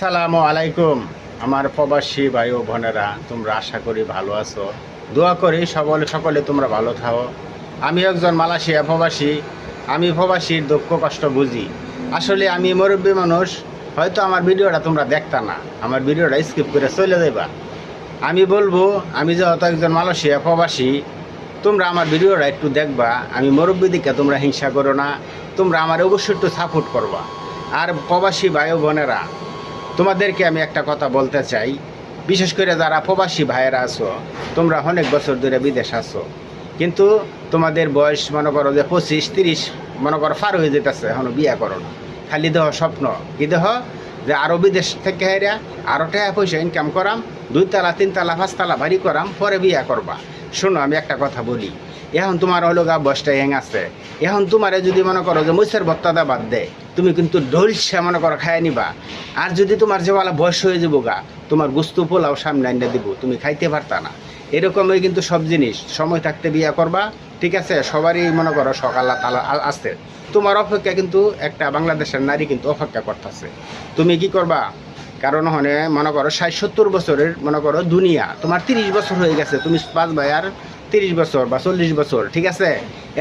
আসসালামু আলাইকুম আমার প্রবাসী ভাই ও বোনেরা, তোমরা আশা করি ভালো আছো। দোয়া করি সকলে তোমরা ভালো থাকো। আমি একজন মালয়েশিয়া প্রবাসী। আমি প্রবাসীর দুঃখ কষ্ট বুঝি। আসলে আমি মুরব্বী মানুষ, হয়তো আমার ভিডিওটা তোমরা দেখতা না, আমার ভিডিওটা স্কিপ করে চলে যাবা। আমি বলবো, আমি যেহেতু একজন মালয়েশিয়া প্রবাসী, তোমরা আমার ভিডিওটা একটু দেখবা। আমি মুরব্বী দিকে তোমরা হিংসা করো না, তোমরা আমার অবশ্যই একটু সাপোর্ট করবা। আর প্রবাসী ভাই ও বোনেরা, তোমাদেরকে আমি একটা কথা বলতে চাই, বিশেষ করে যারা প্রবাসী ভাইয়েরা আছো, তোমরা অনেক বছর ধরে বিদেশ আছো, কিন্তু তোমাদের বয়স মনে করো যে 25-30 মনে করো পার হয়ে যেতেছে, এখনো বিয়ে করো না। খালি দেহ স্বপ্ন কি দেহ যে আরও বিদেশ থেকে হেরা আরও টাকা পয়সা ইনকাম করাম, 2 তালা 3 তালা 5 তালা বাড়ি করাম, পরে বিয়ে করবা। শোনো, আমি একটা কথা বলি, এখন তোমার হলো গা বয়সটা হ্যাং আছে। এখন তোমারে যদি মনে করো যে মৈসের ভত্তাদা বাদ দেয়, তুমি কিন্তু ঢোলসা মনে করো খাইয়ে নিবা। আর যদি তোমার যে বেলা বয়স হয়ে যাবো গা, তোমার গুস্তু পোলাও সামনে আনিয়ে দিব, তুমি খাইতে পারতা না। এরকমই কিন্তু সব জিনিস সময় থাকতে বিয়ে করবা, ঠিক আছে? সবারই মনে করো সকাল তালা আসতে, তোমার অপেক্ষা কিন্তু একটা বাংলাদেশের নারী কিন্তু অপেক্ষা করতেছে। তুমি কি করবা? কারণ হনে মনে করো 60-70 বছরের মনে করো দুনিয়া, তোমার 30 বছর হয়ে গেছে, তুমি 5 ভাই আর 30 বছর বা 40 বছর, ঠিক আছে?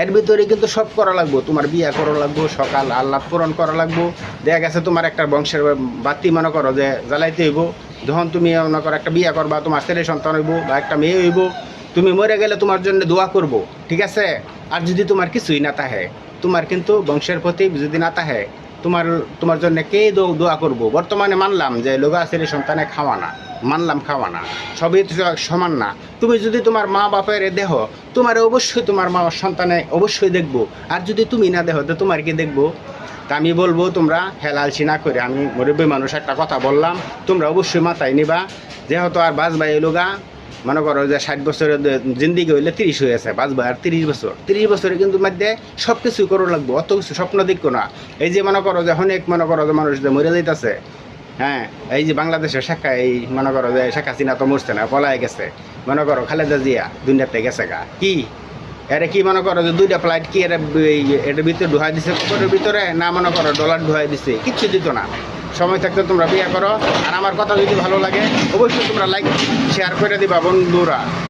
এর ভিতরে কিন্তু সব করা লাগবো, তোমার বিয়ে করা লাগবো, সকাল আহ্লাদ পূরণ করা লাগবো। দেখা গেছে তোমার একটা বংশের বাতি মনে করো যে জ্বালাইতে হইব। যখন তুমি মনে করো একটা বিয়ে করবা, তোমার ছেলে সন্তান হইব বা একটা মেয়ে হইব, তুমি মরে গেলে তোমার জন্য দোয়া করব, ঠিক আছে? আর যদি তোমার কিছুই না থাকে, তোমার কিন্তু বংশের প্রতি যদি না থাকে, তোমার জন্য কে দোয়া করব? বর্তমানে মানলাম যে লোগা ছেলে সন্তানে খাওয়া না, মানলাম খাওয়া না, সবই তো সমান না। তুমি যদি তোমার মা বাপের দেহ, তোমার অবশ্যই তোমার মা সন্তানে অবশ্যই দেখবো। আর যদি তুমি না দেহ, তো তোমার কি দেখবো? তা আমি বলবো, তোমরা হেলালসি না করে, আমি মুরব্বী মানুষ একটা কথা বললাম, তোমরা অবশ্যই মাথায় নিবা। যেহেতু আর বাজবাই লোগা মনে করো যে 60 বছরের জিন্দিগি হইলে 30 হয়েছে, বাজবা আর 30 বছর। 30 বছরে কিন্তু মধ্যে সব কিছুই করো লাগবো, অত কিছু স্বপ্ন দেখো না। এই যে মনে করো যে অনেক মনে করো যে মানুষ যে মরে যাইতেছে, হ্যাঁ, এই যে বাংলাদেশের শাখা, এই মনে করো যে শেখ হাসিনা তো মরছে না, পলায় গেছে। মনে করো খালেদা জিয়া দুনিয়াতে গেছে গা, কি এরা কি মনে করো যে 2টা ফ্লাইট কি এটার ভিতরে ঢুকাই দিছে পুকুরের ভিতরে, না মনে করো ডলার ঢুকাই দিছে, কিচ্ছু দিত না। সময় থাকতে তোমরা বিয়ে করো। আর আমার কথা যদি ভালো লাগে, অবশ্যই তোমরা লাইক শেয়ার করে দিবা বন্ধুরা।